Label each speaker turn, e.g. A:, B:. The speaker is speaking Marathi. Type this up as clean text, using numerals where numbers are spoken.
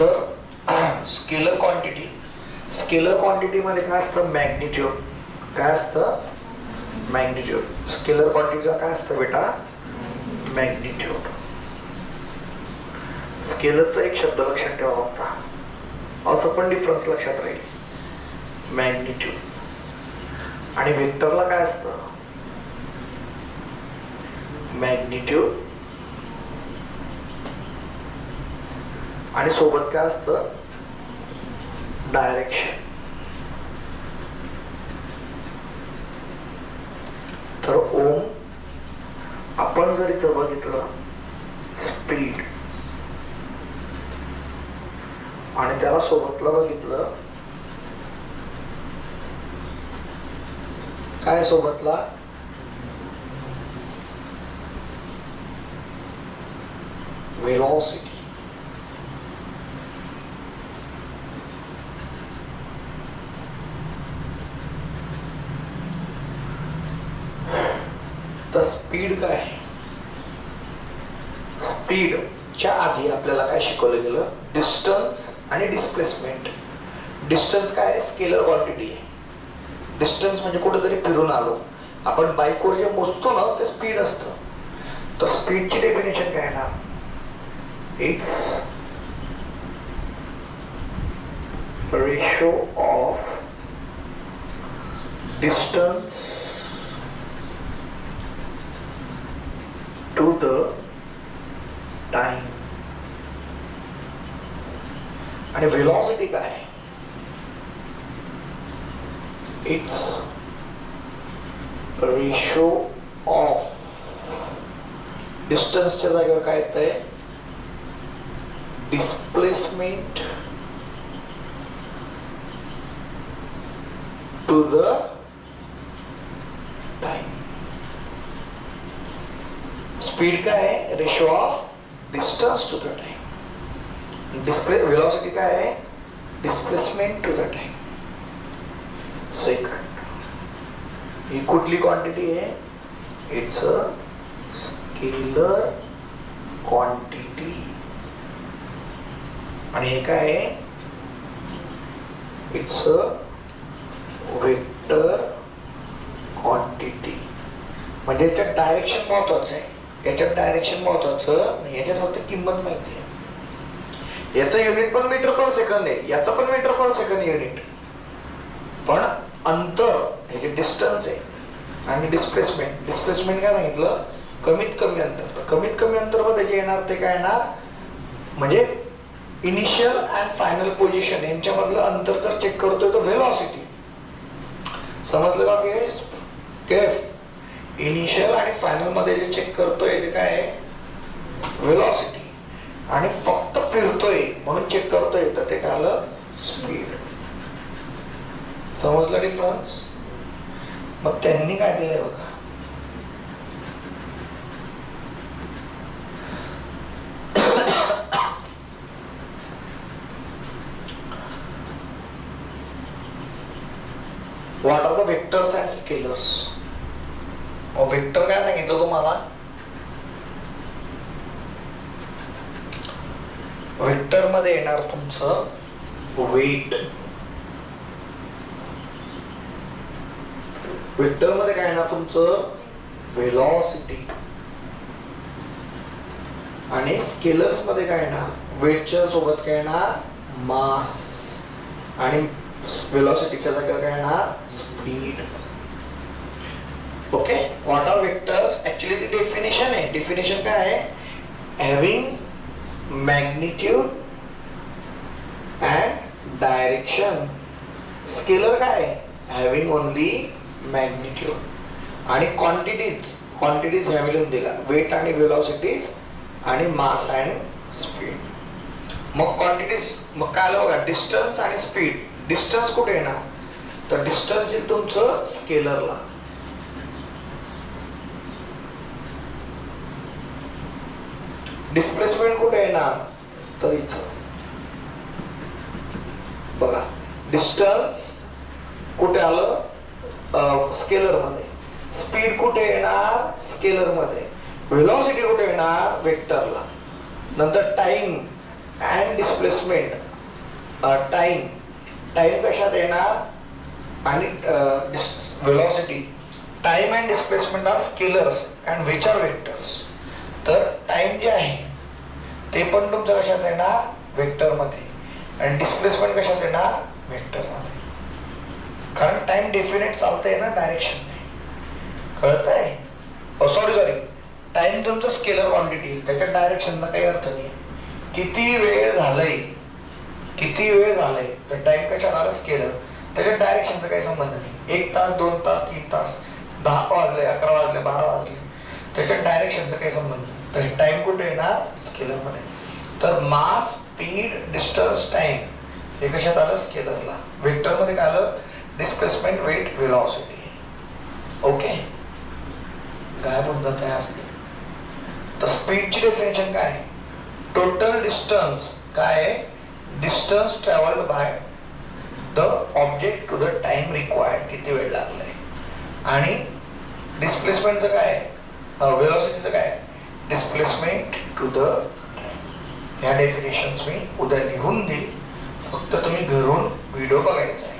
A: तर स्केलर क्वांटिटी मध्ये काय असतं मॅग्निट्यूड. काय असतं मॅग्निट्यूड. स्केलर क्वांटिटीचा काय असतं बेटा मॅग्निट्यूड. स्केलरचा एक शब्द लक्षात ठेवा होता, असं पण डिफरन्स लक्षात राहील मॅग्निट्यूड. आणि वेक्टरला काय असतं मॅग्निट्यूड आणि सोबत काय असतं डायरेक्शन. तर ओम आपण जर इथं बघितलं स्पीड आणि त्याला सोबतला बघितलं काय सोबतला वेलोसिटी. तर स्पीड काय स्पीडच्या आधी आपल्याला काय शिकवलं गेलं डिस्टन्स आणि डिस्प्लेसमेंट. डिस्टन्स काय आहे स्केलर क्वांटिटी आहे. डिस्टन्स म्हणजे कुठेतरी फिरून आलो आपण बाईकवर जे मोजतो ना ते स्पीड असतं. तर स्पीडची डेफिनेशन काय ना it's ratio of distance to the time. आणि वेलॉसिटी काय इट्स रेशो ऑफ डिस्टन्सच्या जागेवर काय येतंय displacement to the time. Speed काय आहे ratio of distance to the time. Velocity काय आहे displacement to the time. Second ही कुठली क्वांटिटी आहे इट्स अ स्केलर क्वांटिटी. आणि हे काय आहे इट्स अ वेक्टर क्वांटिटी. म्हणजे याच्यात डायरेक्शन महत्वाचं आहे. याच्यात डायरेक्शन महत्वाचं नाही, याच्यात फक्त किंमत माहिती आहे. याचं युनिट पण मीटर पर सेकंद आहे, याचं पण मीटर पर सेकंद युनिट. पण अंतर हे जे डिस्टन्स आहे आणि डिस्प्लेसमेंट काय सांगितलं कमीत कमी अंतर. तर कमीत कमी अंतर मध्ये जे येणार ते काय येणार म्हणजे इनिशियल अँड फायनल पोझिशन यांच्यामधलं अंतर जर चेक करतोय तर व्हेलॉसिटी. समजलं का केफ इनिशियल आणि फायनल मध्ये जे चेक करतोय ते काय आहे व्हेलॉसिटी. आणि फक्त फिरतोय म्हणून चेक करतोय तर ते काय आलं स्पीड. समजलं डिफरन्स. मग त्यांनी काय दिलंय बघा what are the vectors and scalars. Vector काय सांगितलं तुम्हाला वेक्टर मध्ये येणार तुमचं वेट. वेक्टर मध्ये काय येणार तुमचं वेलॉसिटी. आणि स्केलर्स मध्ये काय येणार वेटच्या सोबत काय येणार मास. आणि वेलॉसिटीच्या जागेवर काय येणार speed. Okay what are vectors actually ती डेफिनेशन आहे. डेफिनेशन काय आहे having magnitude and direction. Scalar काय आहे हॅव्हिंग ओनली मॅग्निट्यूड. आणि क्वांटिटीज ह्या लिहून दिला वेट आणि वेलॉसिटीज आणि मास अँड स्पीड. मग क्वांटिटीज मग काय आलं बघा डिस्टन्स आणि स्पीड. डिस्टन्स कुठे येणार तर डिस्टन्स येईल तुमचं स्केलरला. डिस्प्लेसमेंट कुठे येणार तर इथं बघा डिस्टन्स कुठे आलं स्केलर मध्ये. स्पीड कुठे येणार स्केलर मध्ये. वेलॉसिटी कुठे येणार वेक्टरला. नंतर टाइम अँड डिस्प्लेसमेंट टाइम कशात येणार आणि velocity. Time and displacement are scalars and which are vectors. तर टाइम जे आहे ते पण तुमचं कशात येणार वेक्टरमध्ये आणि डिस्प्लेसमेंट कशात येणार वेक्टरमध्ये. कारण टाइम डेफिनेट चालतंय ना डायरेक्शनने. कळतंय. सॉरी टाइम तुमचं स्केलर क्वांटिटी त्याच्या डायरेक्शनला काही अर्थ नाही. किती वेळ झालंय तर टाइम कशात आलं स्केलर. त्याच्या डायरेक्शनचा काही संबंध नाही. 1 तास 2 तास 3 तास 10 वाजले 11 वाजले 12 वाजले त्याच्या डायरेक्शनचा काही संबंध नाही. तर टाइम कुठे येणार स्केलरमध्ये. तर मास स्पीड डिस्टन्स टाइम हे कशात आलं स्केलरला. वेक्टरमध्ये काय आलं डिस्प्लेसमेंट वेट वेलॉसिटी. ओके. काय म्हणतात आहे असते. तर स्पीडची डेफिनेशन काय आहे टोटल डिस्टन्स काय distance travelled by the object to the time required किती वेळ लागलाय. आणि डिस्प्लेसमेंटचं काय वेलॉसिटीचं काय डिस्प्लेसमेंट टू द टाइम. ह्या डेफिनेशन्स मी उद्या लिहून देईल. फक्त तुम्ही घरून व्हिडिओ बघायचा आहे.